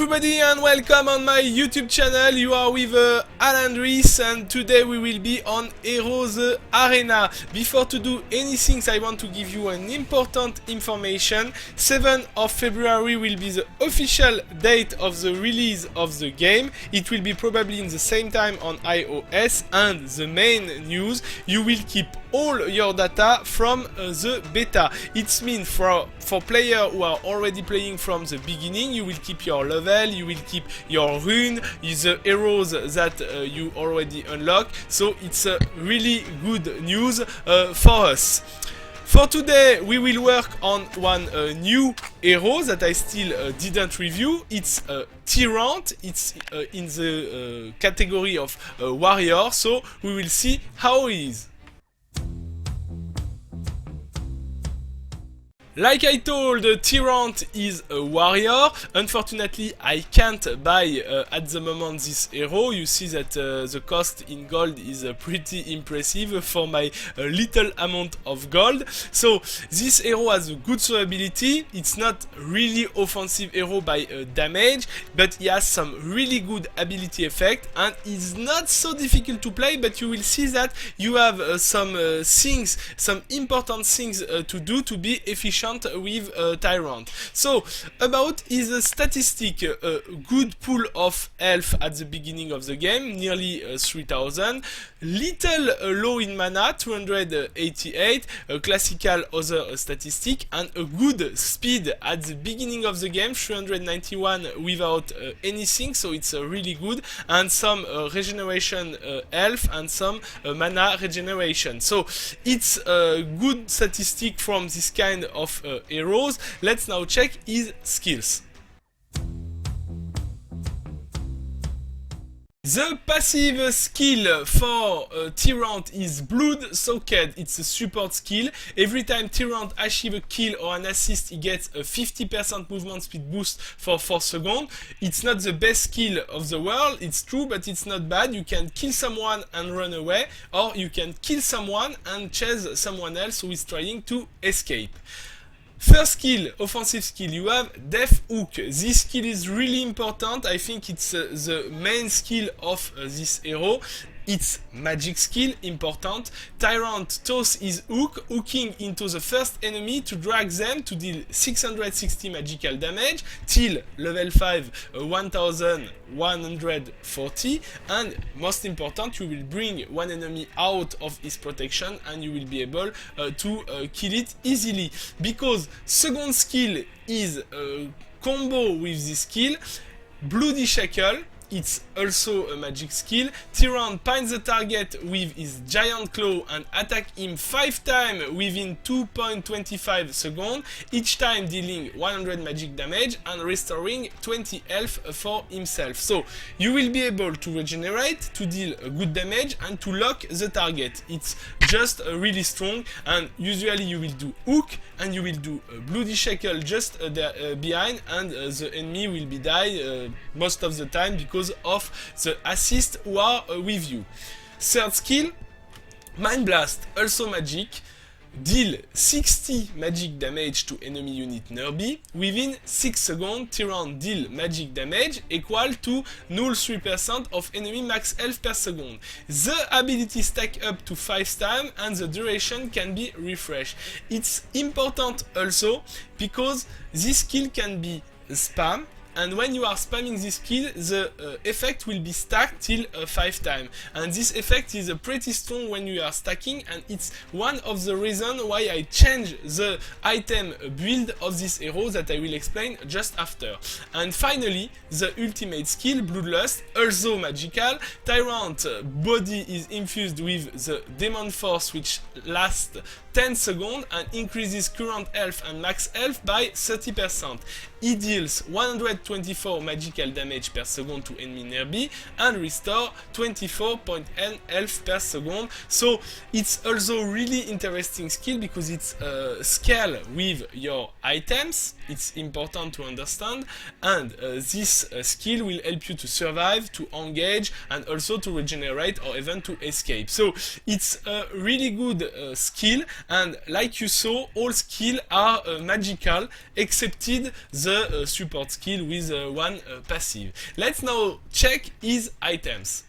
everybody and welcome on my YouTube channel. You are with Alendris and today we will be on Heroes Arena. Before to do anything, I want to give you an important information. 7th of February will be the official date of the release of the game. It will be probably in the same time on iOS, and the main news, you will keep all your data from the beta. It means for players who are already playing from the beginning, you will keep your level, you will keep your rune, the heroes that you already unlock. So it's a really good news for us. For today, we will work on one new hero that I still didn't review. It's Tyrant. It's in the category of warrior, so we will see how he is. Like I told, Tyrant is a warrior. Unfortunately, I can't buy at the moment this hero. You see that the cost in gold is pretty impressive for my little amount of gold. So this hero has a good survivability. It's not really offensive hero by damage, but he has some really good ability effect and is not so difficult to play. But you will see that you have some things, some important things to do to be efficient with Tyrant. So about his statistic, a good pool of health at the beginning of the game, nearly 3000, little low in mana, 288, a classical other statistic, and a good speed at the beginning of the game, 391 without anything, so it's really good, and some regeneration health and some mana regeneration. So it's a good statistic from this kind of heroes. Let's now check his skills. The passive skill for Tyrant is Blood Soaked. It's a support skill. Every time Tyrant achieves a kill or an assist, he gets a 50% movement speed boost for 4 seconds. It's not the best skill of the world, it's true, but it's not bad. You can kill someone and run away, or you can kill someone and chase someone else who is trying to escape. First skill, offensive skill, you have Death Hook. This skill is really important. I think it's the main skill of this hero. It's magic skill, important. Tyrant tosses his hook, hooking into the first enemy to drag them to deal 660 magical damage till level 5 1140, and most important, you will bring one enemy out of his protection and you will be able to kill it easily, because second skill is a combo with this skill, Bloody Shackle. It's also a magic skill. Tyrant pines the target with his giant claw and attack him 5 times within 2.25 seconds, each time dealing 100 magic damage and restoring 20 health for himself. So you will be able to regenerate, to deal good damage and to lock the target. It's just really strong, and usually you will do hook and you will do Bloody Shackle just there, behind, and the enemy will be die most of the time because of the assist who are with you. Third skill, Mind Blast, also magic. Deal 60 magic damage to enemy unit nearby. Within 6 seconds, Tyrant deal magic damage equal to 0.3% of enemy max health per second. The ability stack up to 5 times and the duration can be refreshed. It's important also because this skill can be spam, and when you are spamming this skill, the effect will be stacked till 5 times. And this effect is pretty strong when you are stacking, and it's one of the reasons why I changed the item build of this hero that I will explain just after. And finally, the ultimate skill, Bloodlust, also magical. Tyrant body is infused with the Demon Force, which lasts 10 seconds and increases current health and max health by 30%. He deals 124 magical damage per second to enemy nearby and restore 24.n health per second. So it's also really interesting skill because it's scale with your items. It's important to understand, and this skill will help you to survive, to engage, and also to regenerate or even to escape. So it's a really good skill, and like you saw, all skills are magical excepted the support skill with one passive. Let's now check his items.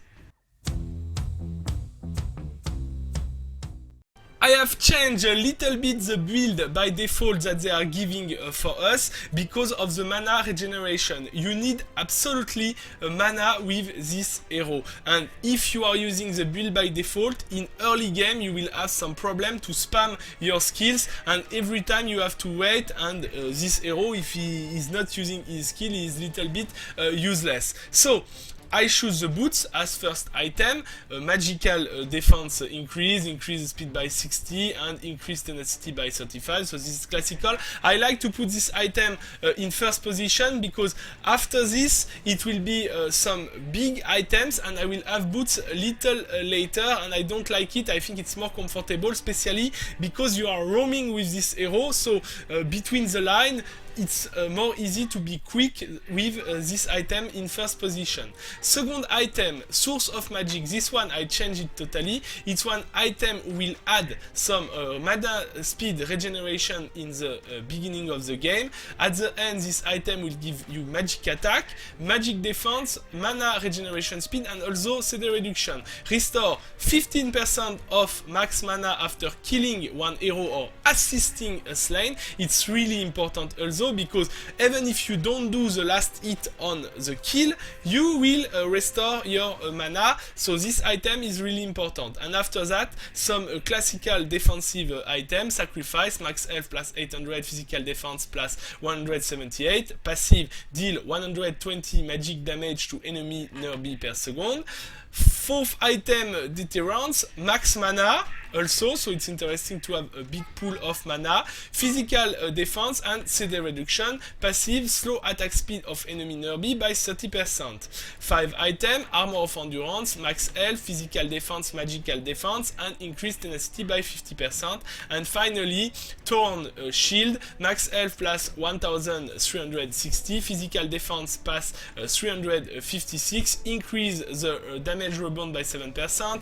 I have changed a little bit the build by default that they are giving for us because of the mana regeneration. You need absolutely mana with this hero, and if you are using the build by default in early game, you will have some problem to spam your skills, and every time you have to wait, and this hero, if he is not using his skill, he is a little bit useless. So I choose the boots as first item. Magical defense increase the speed by 60 and increase tenacity by 35, so this is classical. I like to put this item in first position because after this it will be some big items and I will have boots a little later, and I don't like it. I think it's more comfortable, especially because you are roaming with this hero, so between the line it's more easy to be quick with this item in first position. Second item, source of magic. This one I changed it totally. It's one item will add some mana speed regeneration in the beginning of the game. At the end, this item will give you magic attack, magic defense, mana regeneration speed, and also CD reduction. Restore 15% of max mana after killing one hero or assisting a slain. It's really important also, because even if you don't do the last hit on the kill, you will restore your mana, so this item is really important. And after that, some classical defensive items: sacrifice, max health plus 800, physical defense plus 178, passive deal 120 magic damage to enemy nearby per second. Fourth item, deterrence, max mana also, so it's interesting to have a big pool of mana. Physical defense and CD reduction. Passive, slow attack speed of enemy nearby by 30%. 5 item, armor of endurance, max health, physical defense, magical defense, and increased tenacity by 50%. And finally, torn shield, max health plus 1360, physical defense plus 356, increase the damage rebound by 7%,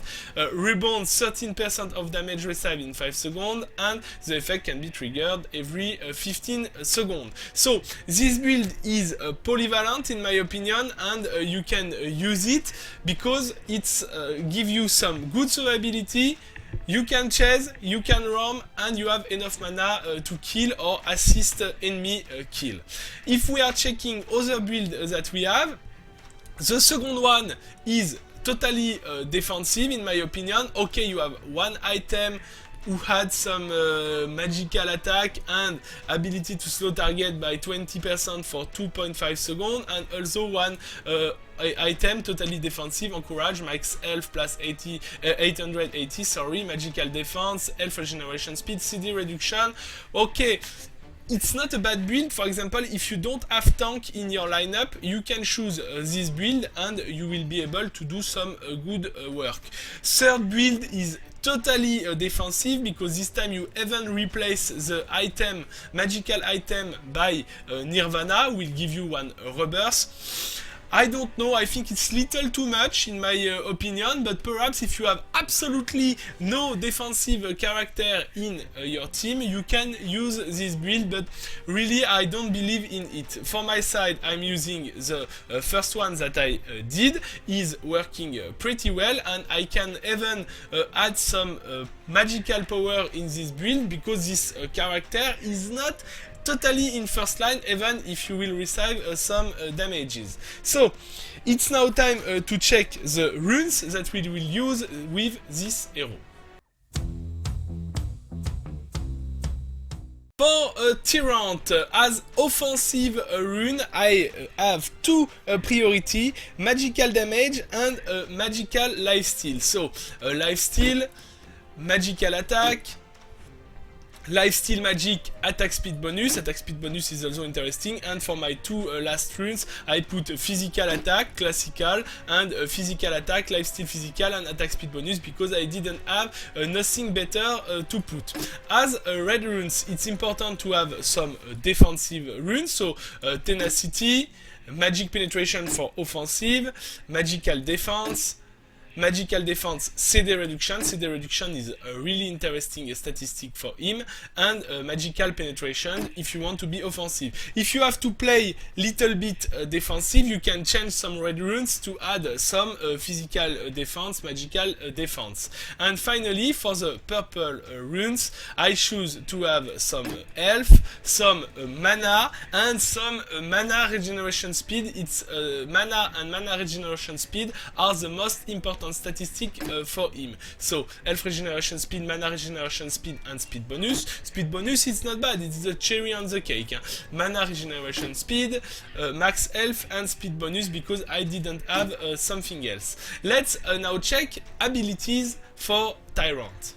rebound 13% of damage received in 5 seconds, and the effect can be triggered every 15 seconds. So this build is polyvalent in my opinion, and you can use it because it's give you some good survivability. You can chase, you can roam, and you have enough mana to kill or assist enemy kill. If we are checking other builds that we have, the second one is totally defensive in my opinion. Okay, you have one item who had some magical attack and ability to slow target by 20% for 2.5 seconds, and also one item totally defensive, encourage, max health plus 880, sorry, magical defense, health regeneration speed, CD reduction. Okay, it's not a bad build. For example, if you don't have tank in your lineup, you can choose this build and you will be able to do some good work. Third build is totally defensive, because this time you even replace the item, magical item, by Nirvana, will give you one rebirth. I don't know, I think it's little too much in my opinion, but perhaps if you have absolutely no defensive character in your team, you can use this build, but really I don't believe in it. For my side, I'm using the first one that I did, is working pretty well, and I can even add some magical power in this build, because this character is not totally in first line, even if you will receive some damages. So it's now time to check the runes that we will use with this hero. For Tyrant, as offensive rune, I have two priority: magical damage and magical lifesteal. So lifesteal, magical attack, lifesteal magic, attack speed bonus. Attack speed bonus is also interesting. And for my two last runes, I put physical attack, classical, and physical attack, lifesteal physical, and attack speed bonus, because I didn't have nothing better to put. As red runes, it's important to have some defensive runes, so tenacity, magic penetration for offensive, magical defense, magical defense, CD reduction. CD reduction is a really interesting statistic for him, and magical penetration if you want to be offensive. If you have to play little bit defensive, you can change some red runes to add some physical defense, magical defense. And finally, for the purple runes, I choose to have some health, some mana, and some mana regeneration speed. It's mana and mana regeneration speed are the most important statistic for him. So health regeneration speed, mana regeneration speed, and speed bonus. Speed bonus is not bad, it's the cherry on the cake. Mana regeneration speed, max health, and speed bonus because I didn't have something else. Let's now check abilities for Tyrant.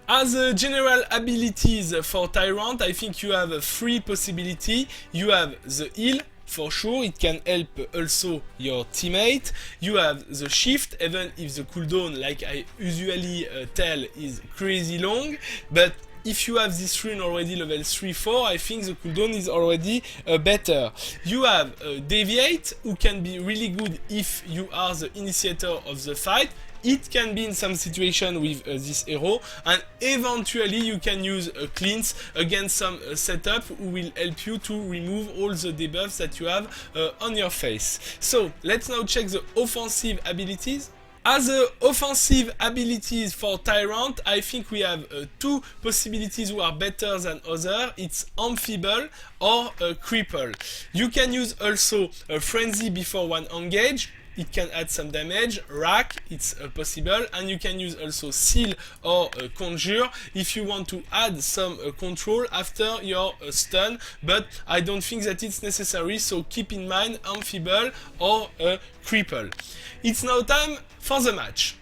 As general abilities for Tyrant, I think you have 3 possibilities. You have the heal, for sure, it can help also your teammate. You have the shift, even if the cooldown, like I usually tell, is crazy long, but if you have this rune already level 3-4, I think the cooldown is already better. You have Deviate, who can be really good if you are the initiator of the fight. It can be in some situation with this hero, and eventually you can use a cleanse against some setup who will help you to remove all the debuffs that you have on your face. So let's now check the offensive abilities. As offensive abilities for Tyrant, I think we have 2 possibilities who are better than others. It's Amphible or Cripple. You can use also a Frenzy before one engage. It can add some damage. Rack, it's possible, and you can use also Seal or Conjure if you want to add some control after your stun, but I don't think that it's necessary, so keep in mind Amphible or Cripple. It's now time for the match.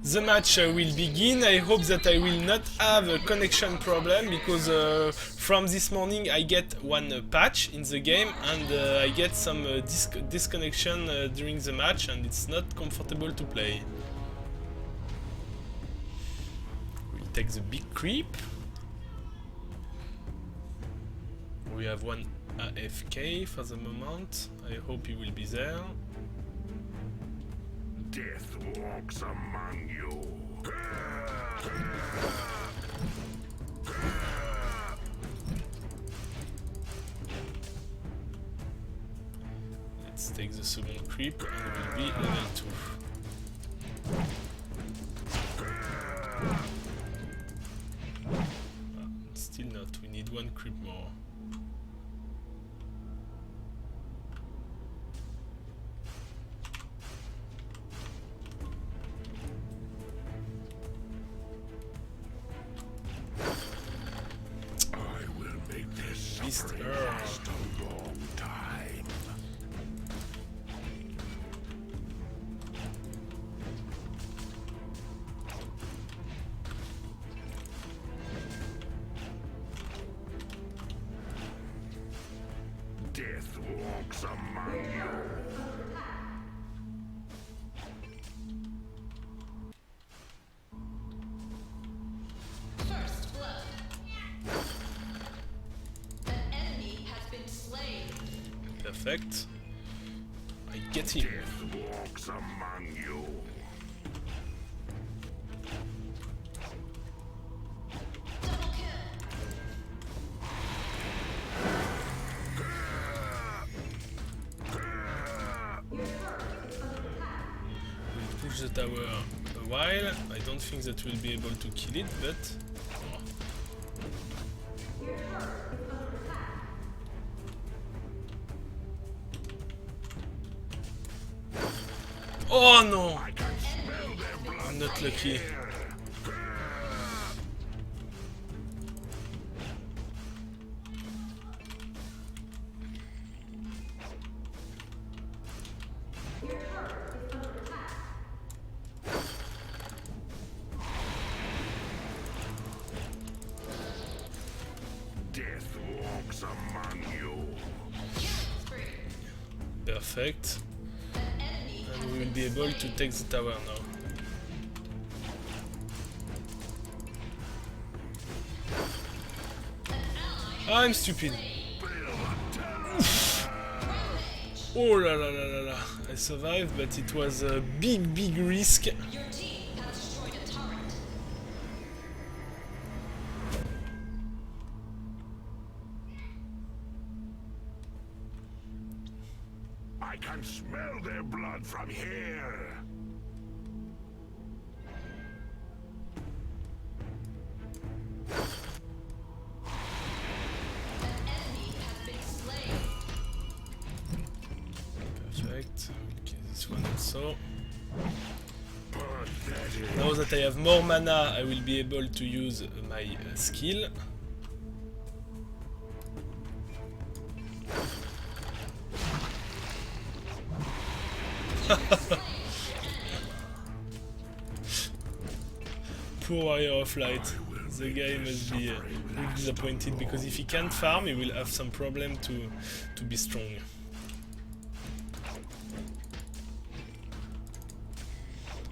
The match will begin. I hope that I will not have a connection problem because from this morning I get one patch in the game and I get some disconnection during the match and it's not comfortable to play. We'll take the big creep. We have one AFK for the moment. I hope he will be there. Death walks among you. Let's take the second creep and it will be level 2. Still not, we need one creep more. Last a long time. Death walks among you. Perfect. I get him. Death walks among you. We'll push the tower a while. I don't think that we'll be able to kill it, but oh no! I'm not lucky. Death walks among you. Perfect. And we will be able to take the tower now. I'm stupid. Oh la la la la la. I survived, but it was a big risk. Your team has destroyed a turret. I can smell their blood from here. An enemy has been slain. Perfect. Okay, this one also. Pathetic. Now that I have more mana, I will be able to use my skill. Poor Warrior of Light. The guy must be really disappointed because if he can't farm, he will have some problem to be strong.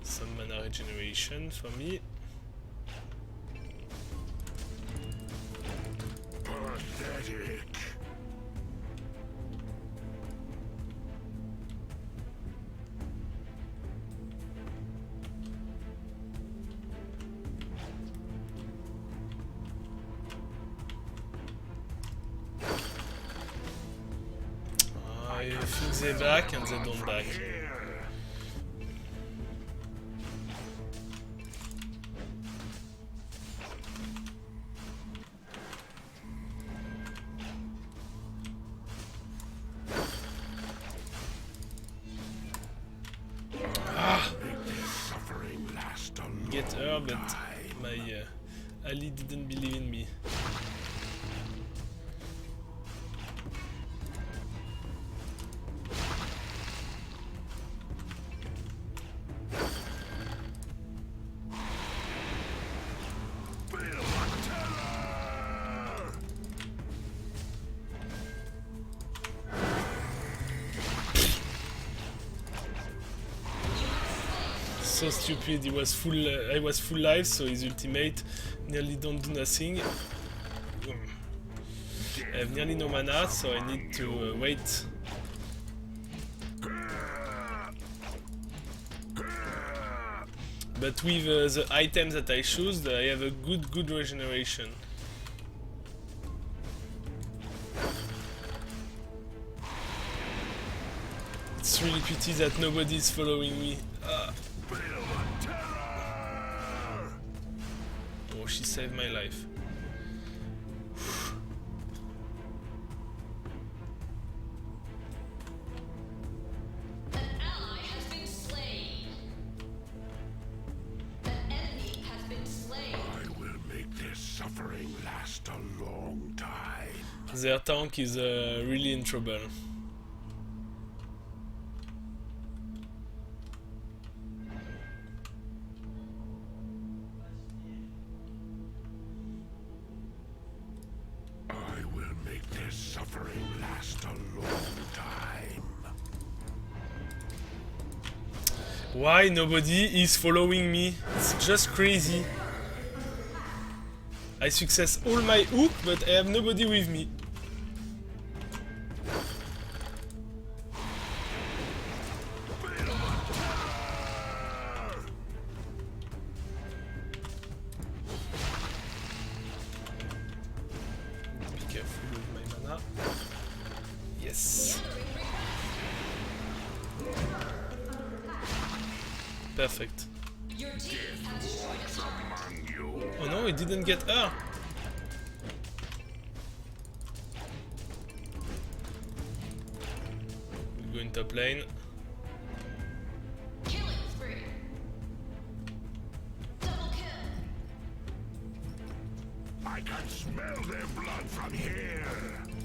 Some mana regeneration for me. Pathetic. I think they back and they don't back. Here. Suffering last a Get her, but time. my ally didn't believe in me. Feel the terror. So stupid, he was full. I was full life, so his ultimate nearly don't do nothing. I have nearly no mana, so I need to wait. But with the items that I choose, I have a good regeneration. It's really pity that nobody is following me. Feel the terror. Oh, she saved my life. An ally has been slain. An enemy has been slain. I will make this suffering last a long time. Their tank is really in trouble. I will make this suffering last a long time. Why nobody is following me? It's just crazy. I success all my hook, but I have nobody with me. Be careful with my mana. Yes. Perfect. Your team has destroyed a turret. Among you. Oh no, it didn't get her. We'll go in top lane. Killing spree. Double kill. I can smell their blood from here.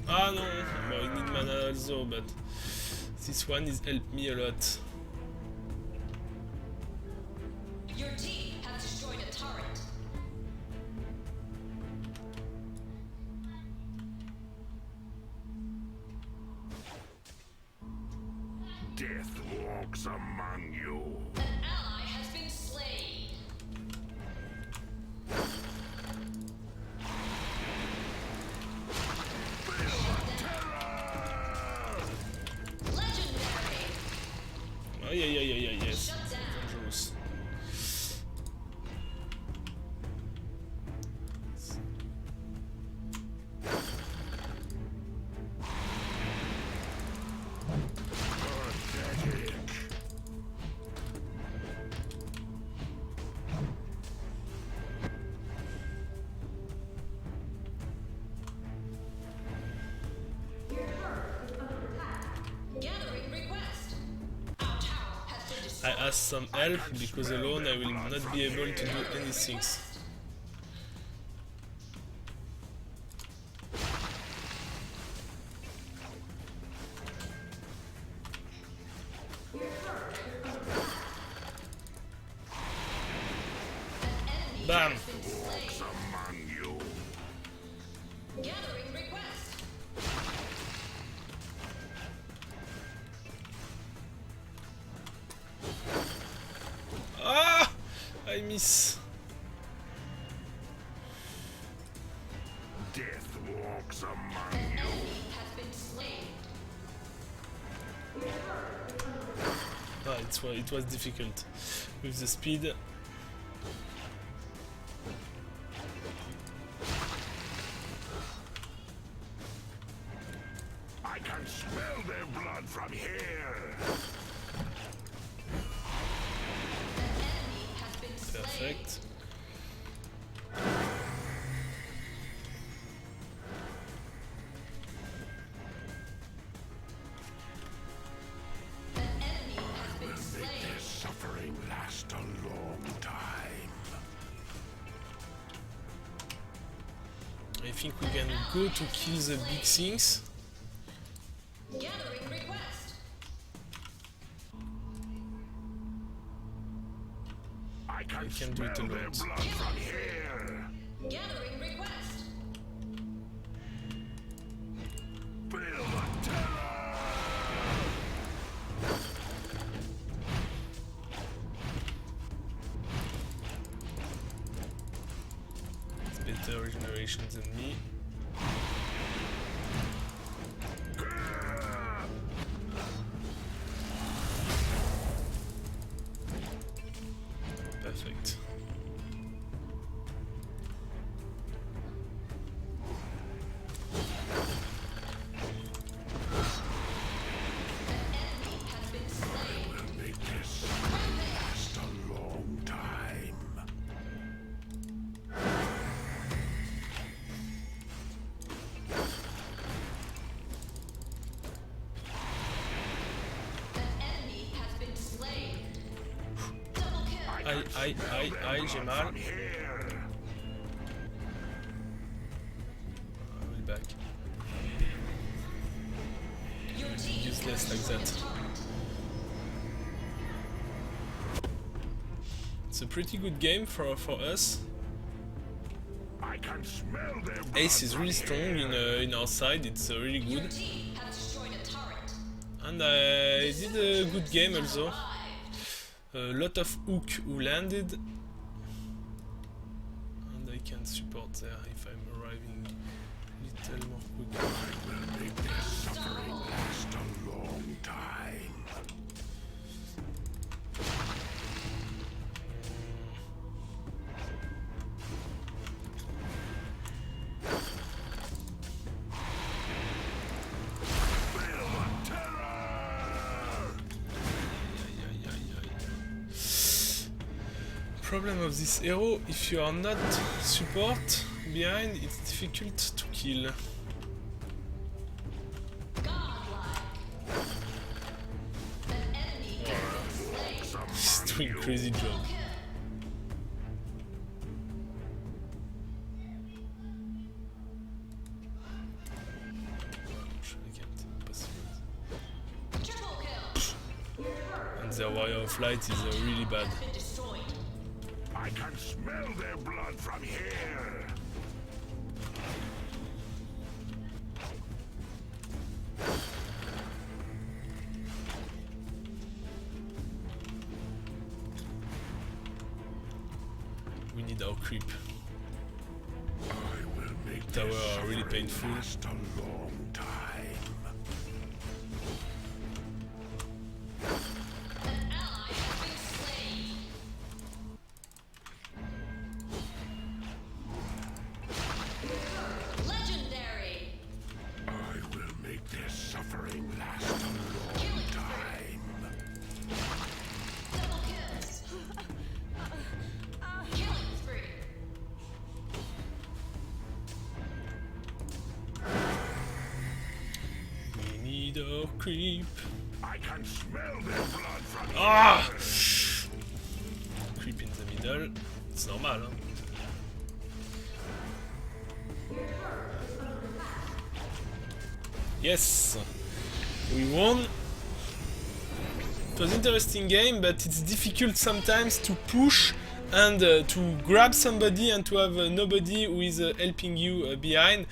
Ah no, well, I need mana also, but this one is helped me a lot. Your team has destroyed a turret. Death walks among you. An ally has been slain. Feel the terror. Legendary. Yes. Shut down. Dangerous. Gathering request. Our tower has been I destroyed. ask some help because alone I will not be able to do anything. Bam! Among you. Gathering request. Ah! I miss. Death walks among An you. enemy has been slain. Ah, it was difficult with the speed. I can smell their blood from here. An enemy has been slain. Perfect. An enemy has been slain. Their suffering last a long time. I think we can go to kill the big things. Gathering request. I can do it smell their alone. blood from here. Gathering request. Feel the terror. It's better regeneration than me. Perfect. Enemy has been slain. Make this last a long time. An enemy has been slain. Double kill. Aïe, j'ai mal. From here. I'll be back. Your team Useless has like destroyed that. a turret. It's a pretty good game for us. I can smell their blood Ace is really from strong here. in our side, it's really Your good. team has destroyed a turret. And I did a good game also. Survived. A lot of hook who landed. And I can support there if I'm arriving a little more quick. Make their suffering last a long time. Feel the terror. Problem of this hero, if you are not support behind, it's difficult to kill. Godlike. An enemy has been slain. He's doing crazy job. Double kill. I can't possible. Triple kill. And their warrior of light is really bad. Has been destroyed. I can smell their blood from here. We need our creep. I will make Tower their are really suffering painful. last a long time. An last a long time. Double kill. Killing spree. We need a creep. I can smell their blood from here. Ah! Creep in the middle. C'est normal, hein. Yes! We won! It was an interesting game, but it's difficult sometimes to push and to grab somebody and to have nobody who is helping you behind.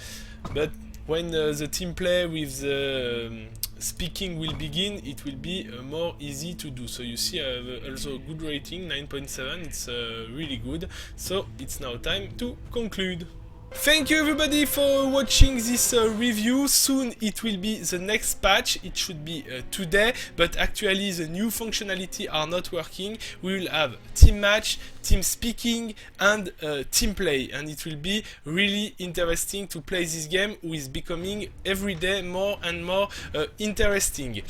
But when the team play with the speaking will begin, it will be more easy to do. So you see I have also a good rating, 9.7, it's really good. So it's now time to conclude. Thank you everybody for watching this review. Soon it will be the next patch. It should be today, but actually the new functionality are not working. We will have team match, team speaking and team play, and it will be really interesting to play this game, which is becoming every day more and more interesting.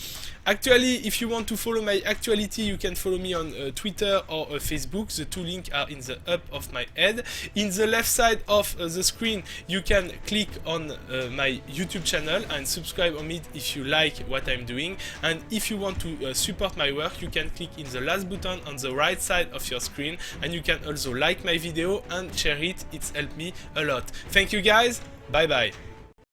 Actually, if you want to follow my actuality, you can follow me on Twitter or Facebook. The two links are in the up of my head. In the left side of the screen, you can click on my YouTube channel and subscribe on it if you like what I'm doing. And if you want to support my work, you can click in the last button on the right side of your screen, and you can also like my video and share it. It's helped me a lot. Thank you guys. Bye bye.